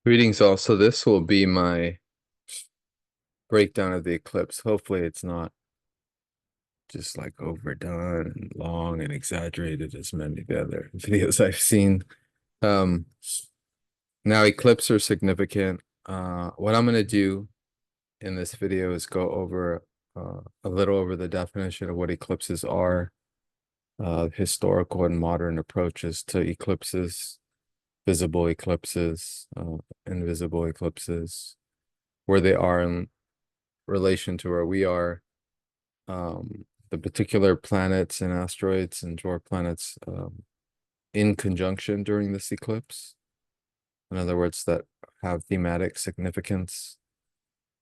Greetings all. So this will be my breakdown of the eclipse. Hopefully it's not just like overdone and long and exaggerated as many of the other videos I've seen. Um, Now eclipses are significant. What I'm going to do in this video is go over a little over the definition of what eclipses are, historical and modern approaches to eclipses, visible eclipses, invisible eclipses, where they are in relation to where we are, the particular planets and asteroids and dwarf planets in conjunction during this eclipse. In other words, that have thematic significance.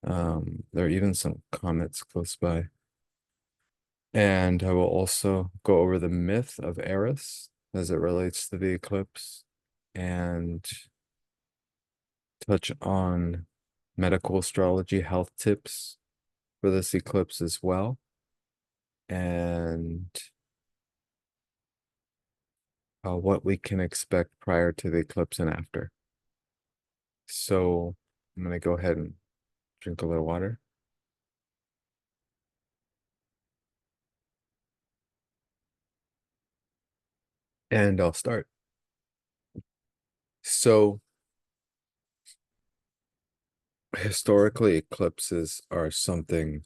There are even some comets close by. And I will also go over the myth of Eris as it relates to the eclipse and touch on medical astrology health tips for this eclipse as well. And what we can expect prior to the eclipse and after. So I'm going to go ahead and drink a little water. And I'll start. So historically, eclipses are something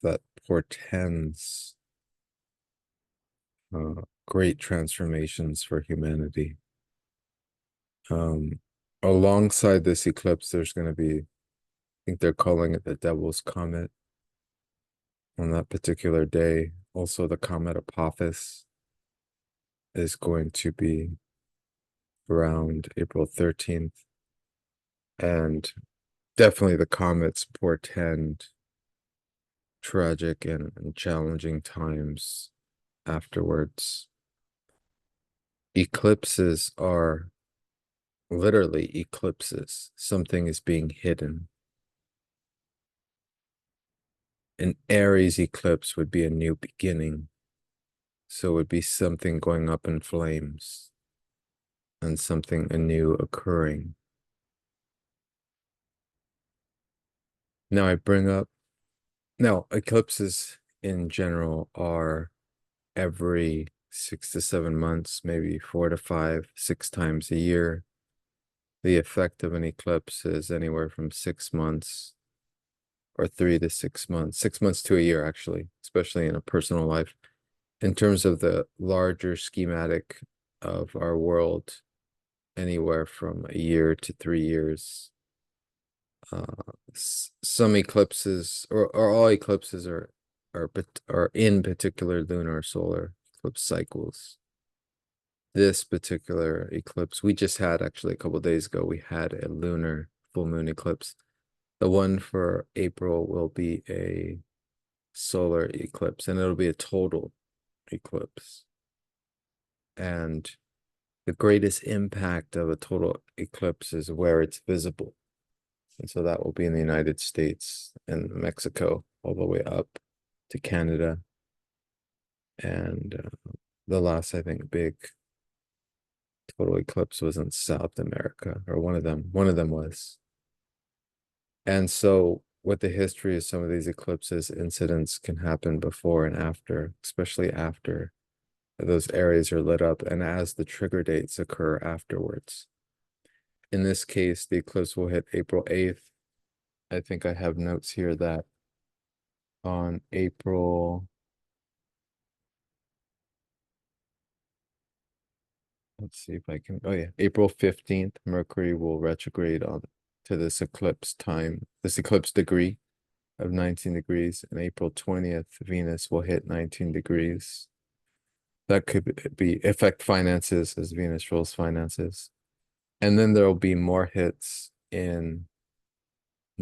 that portends great transformations for humanity. Alongside this eclipse, there's going to be, I think they're calling it the Devil's Comet on that particular day. Also, the comet Apophis is going to be around April 13th. And definitely the comets portend tragic and challenging times afterwards. Eclipses are literally eclipses. Something is being hidden. An Aries eclipse would be a new beginning. So it would be something going up in flames and something anew occurring. Now I bring up, now eclipses in general are every 6 to 7 months, maybe 4 to 5, 6 times a year. The effect of an eclipse is anywhere from 6 months or 3 to 6 months, 6 months to a year, actually, especially in a personal life. In terms of the larger schematic of our world, anywhere from a year to 3 years. Some eclipses, or all eclipses are in particular lunar or solar eclipse cycles. This particular eclipse we just had, actually a couple of days ago, we had a lunar full moon eclipse. The one for April will be a solar eclipse, and it'll be a total eclipse. And the greatest impact of a total eclipse is where it's visible. And so that will be in the United States and Mexico, all the way up to Canada. And the last, I think, big total eclipse was in South America, or one of them was. And so with the history of some of these eclipses, incidents can happen before and after, especially after those areas are lit up and as the trigger dates occur afterwards. In this case, the eclipse will hit April 8th. I think I have notes here that on April, let's see if I can, oh yeah, April 15th, Mercury will retrograde on to this eclipse time, this eclipse degree of 19 degrees, and April 20th, Venus will hit 19 degrees. That could be affect finances as Venus rules finances. And then there will be more hits in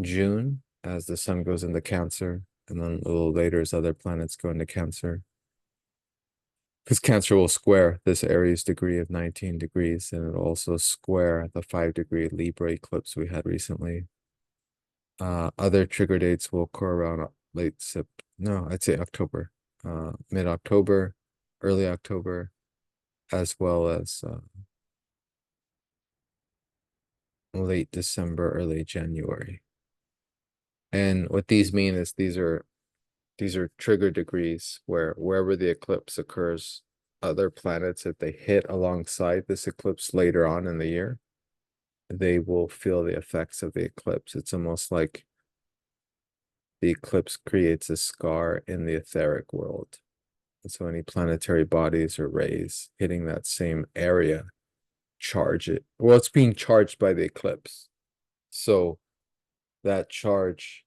June as the sun goes into Cancer, and then a little later as other planets go into Cancer. Because Cancer will square this Aries degree of 19 degrees, and it'll also square the 5-degree Libra eclipse we had recently. Other trigger dates will occur around I'd say October, mid-October, early October, as well as late December, early January. And what these mean is these are trigger degrees where wherever the eclipse occurs, other planets, if they hit alongside this eclipse later on in the year, they will feel the effects of the eclipse. It's almost like the eclipse creates a scar in the etheric world. And so any planetary bodies or rays hitting that same area charge it. Well, it's being charged by the eclipse. So that charge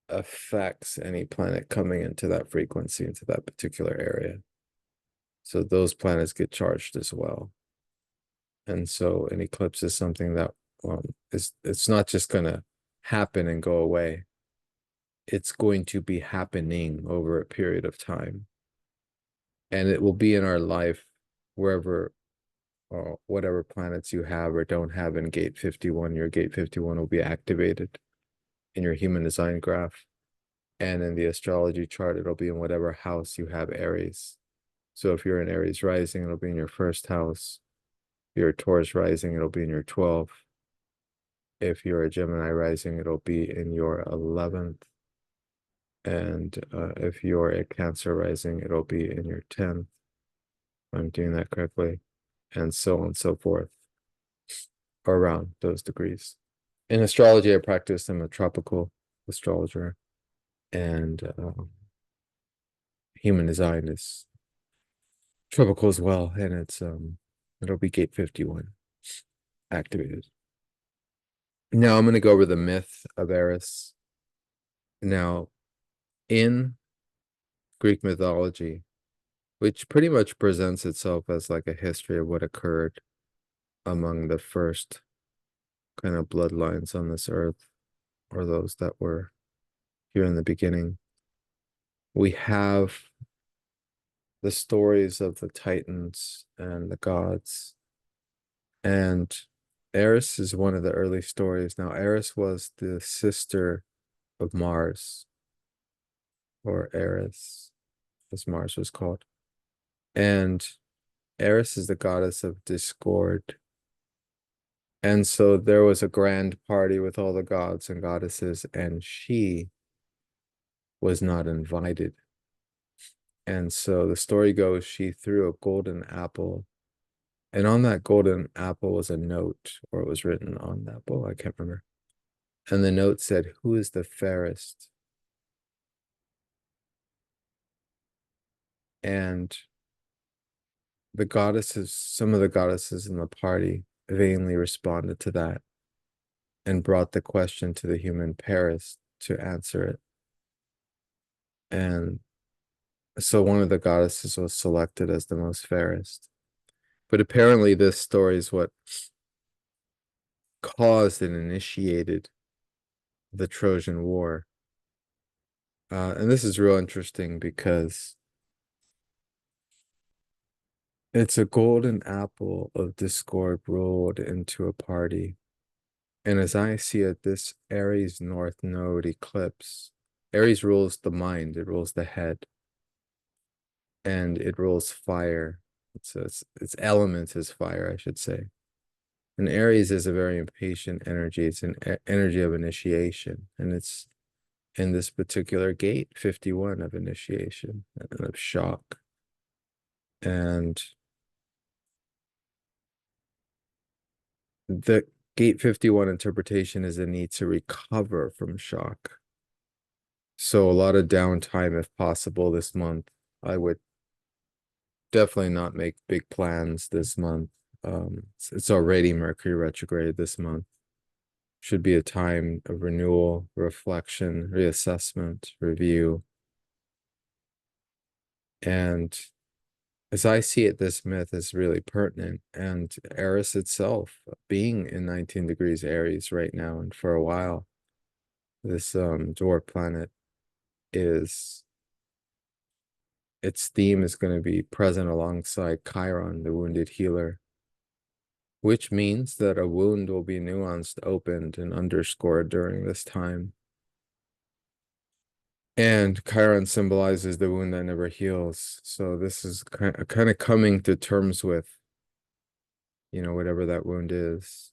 affects any planet coming into that frequency, into that particular area. So those planets get charged as well. And so an eclipse is something that it's not just going to happen and go away. It's going to be happening over a period of time. And it will be in our life wherever, whatever planets you have or don't have in gate 51, your gate 51 will be activated in your human design graph. And in the astrology chart, it'll be in whatever house you have Aries. So if you're an Aries rising, it'll be in your first house. If you're a Taurus rising, it'll be in your 12th. If you're a Gemini rising, it'll be in your 11th. And if you're a Cancer rising, it'll be in your 10th. If I'm doing that correctly. And so on and so forth, around those degrees. In astrology, I practice. I'm a tropical astrologer. And human design is tropical as well. And it'll be gate 51 activated. Now I'm going to go over the myth of Eris. Now, in Greek mythology, which pretty much presents itself as like a history of what occurred among the first kind of bloodlines on this earth, or those that were here in the beginning, we have the stories of the Titans and the gods. And Eris is one of the early stories. Now, Eris was the sister of Mars, or Eris, as Mars was called. And Eris is the goddess of discord. And so there was a grand party with all the gods and goddesses, and she was not invited. And so the story goes, she threw a golden apple, and on that golden apple was a note, or it was written on the apple, I can't remember. And the note said, "Who is the fairest?" And the goddesses, some of the goddesses in the party vainly responded to that and brought the question to the human Paris to answer it. And so one of the goddesses was selected as the most fairest. But apparently this story is what caused and initiated the Trojan War. And this is real interesting because it's a golden apple of discord rolled into a party. And as I see it, this Aries North Node eclipse, Aries rules the mind, it rules the head, and it rules fire. Its element is fire, I should say. And Aries is a very impatient energy. It's an energy of initiation, and it's in this particular gate 51 of initiation and of shock. And the gate 51 interpretation is a need to recover from shock. So a lot of downtime if possible this month. I would definitely not make big plans this month. It's already Mercury retrograde this month. Should be a time of renewal, reflection, reassessment, review. And as I see it, this myth is really pertinent. And Eris itself, being in 19 degrees Aries right now, and for a while, this dwarf planet is, its theme is going to be present alongside Chiron, the wounded healer, which means that a wound will be nuanced, opened, and underscored during this time. And Chiron symbolizes the wound that never heals. So this is kind of coming to terms with, whatever that wound is.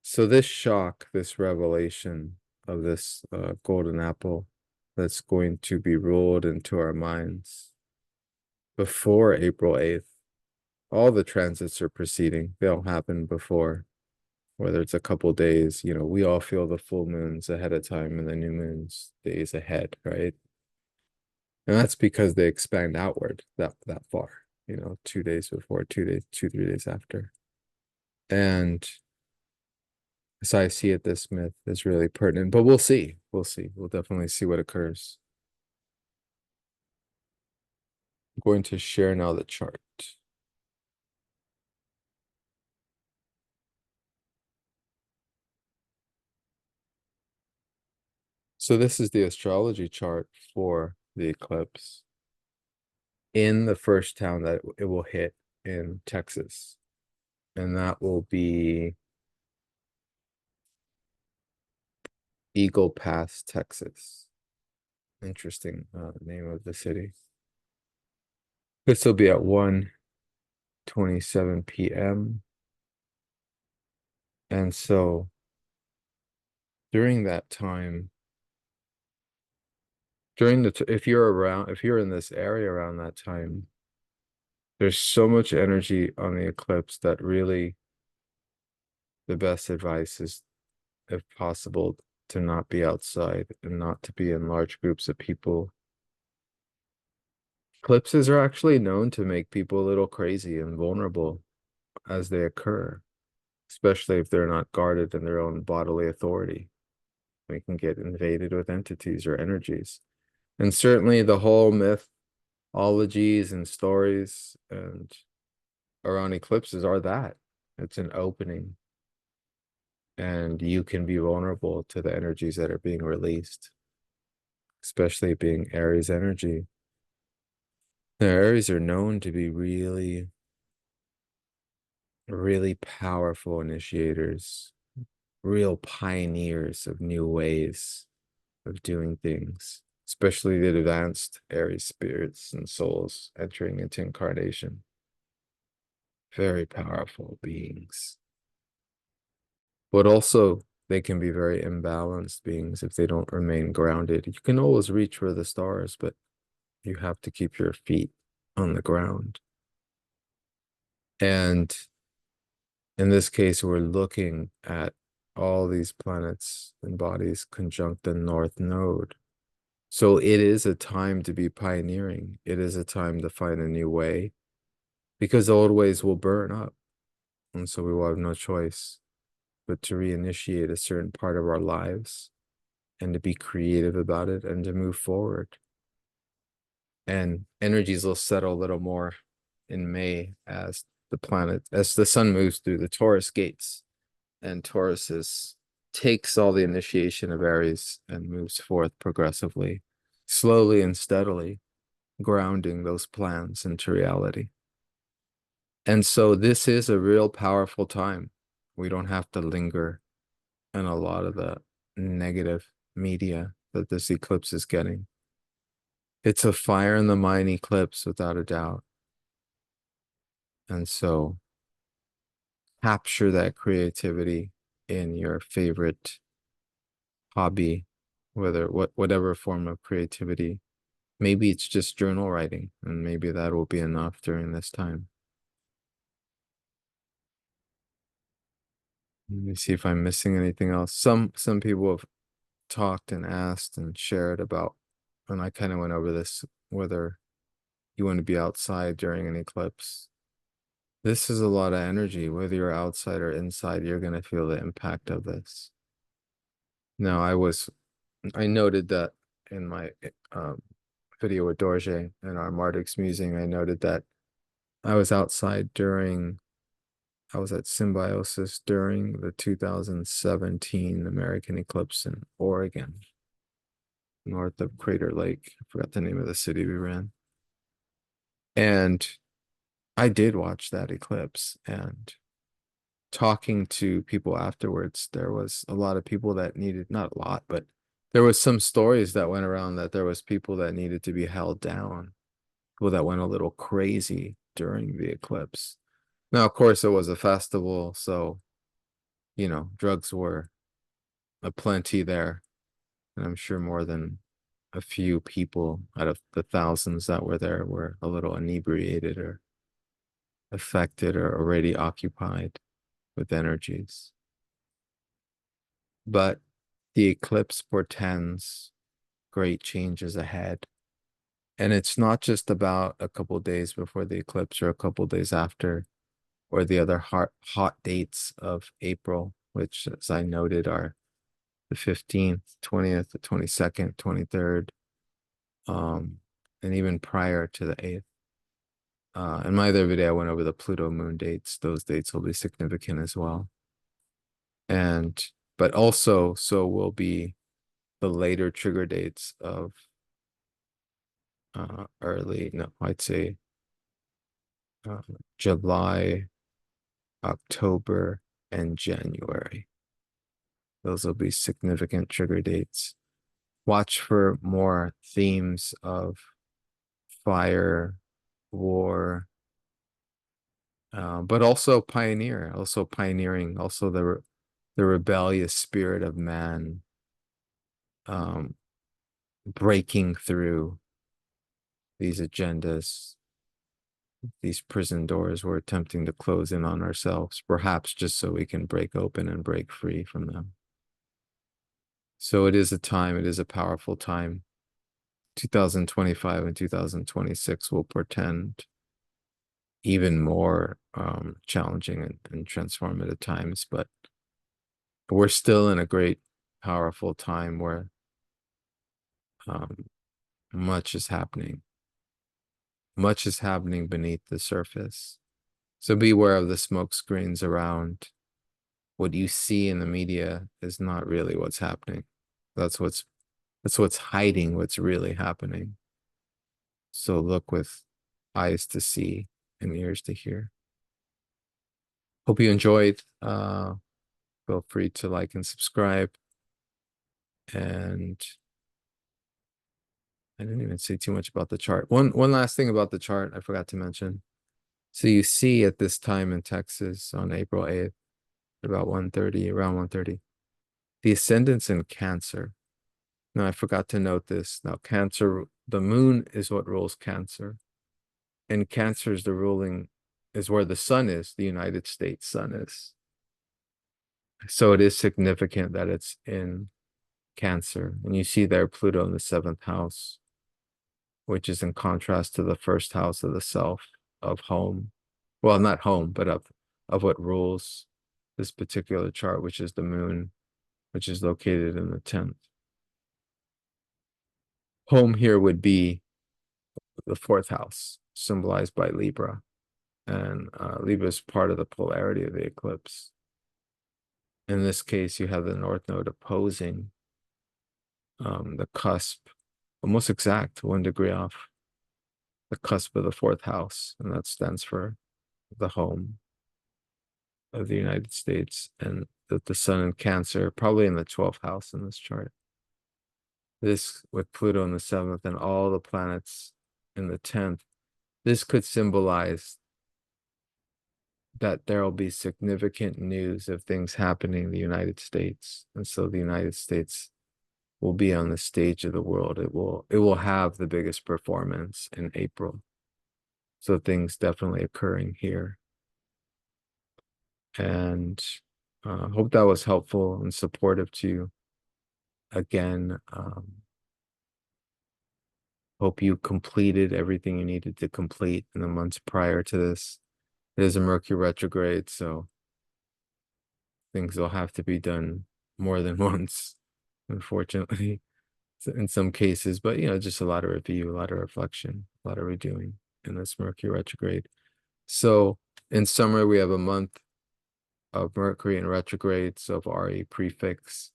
So this shock, this revelation of this golden apple that's going to be rolled into our minds before April 8th. All the transits are proceeding. They'll happen before, whether it's a couple days, we all feel the full moons ahead of time and the new moons days ahead, right? And that's because they expand outward that far, 2 days before, 2 days, 3 days after. And as I see it, this myth is really pertinent, but we'll see. We'll see. We'll definitely see what occurs. I'm going to share now the chart. So this is the astrology chart for the eclipse in the first town that it will hit in Texas. And that will be Eagle Pass, Texas. Interesting name of the city. This will be at 1:27 p.m. And so during that time, if you're in this area around that time, there's so much energy on the eclipse that really the best advice is, if possible, to not be outside and not to be in large groups of people. Eclipses are actually known to make people a little crazy and vulnerable as they occur, especially if they're not guarded in their own bodily authority. They can get invaded with entities or energies. And certainly the whole mythologies and stories and around eclipses are that. It's an opening. And you can be vulnerable to the energies that are being released, especially being Aries energy. The Aries are known to be really, really powerful initiators, real pioneers of new ways of doing things, especially the advanced Aries spirits and souls entering into incarnation. Very powerful beings. But also, they can be very imbalanced beings if they don't remain grounded. You can always reach for the stars, but you have to keep your feet on the ground. And in this case, we're looking at all these planets and bodies conjunct the North Node. So it is a time to be pioneering. It is a time to find a new way because the old ways will burn up. And so we will have no choice but to reinitiate a certain part of our lives and to be creative about it and to move forward. And energies will settle a little more in May as the sun moves through the Taurus gates, and takes all the initiation of Aries and moves forth progressively, slowly and steadily, grounding those plans into reality. And so this is a real powerful time. We don't have to linger in a lot of the negative media that this eclipse is getting. It's a fire in the mind eclipse, without a doubt. And so capture that creativity in your favorite hobby, whatever form of creativity. Maybe it's just journal writing, and maybe that will be enough during this time. Let me see if I'm missing anything else. Some people have talked and asked and shared about, and I kind of went over this, whether you want to be outside during an eclipse. This is a lot of energy. Whether you're outside or inside, you're going to feel the impact of this. Now, I noted that in my video with Dorje and our Marduk's Musing, I noted that I was outside I was at Symbiosis during the 2017 American eclipse in Oregon, north of Crater Lake. I forgot the name of the city we ran. And I did watch that eclipse, and talking to people afterwards, there was a lot of people that needed, not a lot, but there was some stories that went around that there was people that needed to be held down, people that went a little crazy during the eclipse. Now, of course, it was a festival, so drugs were aplenty there. And I'm sure more than a few people out of the thousands that were there were a little inebriated or affected or already occupied with energies. But the eclipse portends great changes ahead. And it's not just about a couple days before the eclipse or a couple days after, or the other hot dates of April, which, as I noted, are the 15th, 20th, the 22nd, 23rd, and even prior to the 8th. In my other video, I went over the Pluto moon dates. Those dates will be significant as well. But also, so will be the later trigger dates of I'd say July, October, and January. Those will be significant trigger dates. Watch for more themes of fire, war, but also pioneering, also the rebellious spirit of man, breaking through these agendas, these prison doors we're attempting to close in on ourselves, perhaps just so we can break open and break free from them. So it is a powerful time. 2025 and 2026 will portend even more challenging and transformative times, but we're still in a great, powerful time where much is happening. Much is happening beneath the surface. So beware of the smoke screens around. What you see in the media is not really what's happening. That's what's hiding what's really happening. So look with eyes to see and ears to hear. Hope you enjoyed. Feel free to like and subscribe. And I didn't even say too much about the chart. One last thing about the chart I forgot to mention. So you see at this time in Texas on April 8th, about 1:30, around 1:30, the ascendant's in Cancer. Now I forgot to note this. Now Cancer, the moon is what rules Cancer. And Cancer is is where the sun is, the United States sun is. So it is significant that it's in Cancer. And you see there Pluto in the 7th house, which is in contrast to the 1st house of the self, of home. Well, not home, but of what rules this particular chart, which is the moon, which is located in the 10th. Home here would be the 4th house, symbolized by Libra. And Libra is part of the polarity of the eclipse. In this case, you have the North Node opposing the cusp, almost exact 1 degree off the cusp of the 4th house, and that stands for the home of the United States, and the sun in Cancer, probably in the 12th house in this chart. This, with Pluto in the 7th and all the planets in the 10th, this could symbolize that there will be significant news of things happening in the United States. And so the United States will be on the stage of the world. It will have the biggest performance in April. So things definitely occurring here. And hope that was helpful and supportive to you. Again, hope you completed everything you needed to complete in the months prior to this. It is a Mercury retrograde, so things will have to be done more than once, unfortunately, in some cases. But, just a lot of review, a lot of reflection, a lot of redoing in this Mercury retrograde. So in summer, we have a month of Mercury in retrograde, so of RE prefix,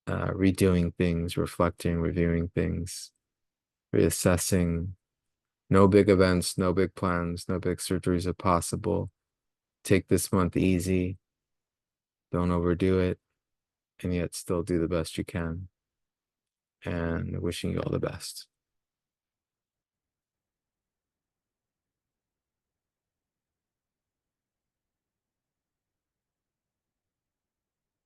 redoing things, reflecting, reviewing things, reassessing. No big events, no big plans, no big surgeries are possible. Take this month easy. Don't overdo it, and yet still do the best you can. And wishing you all the best.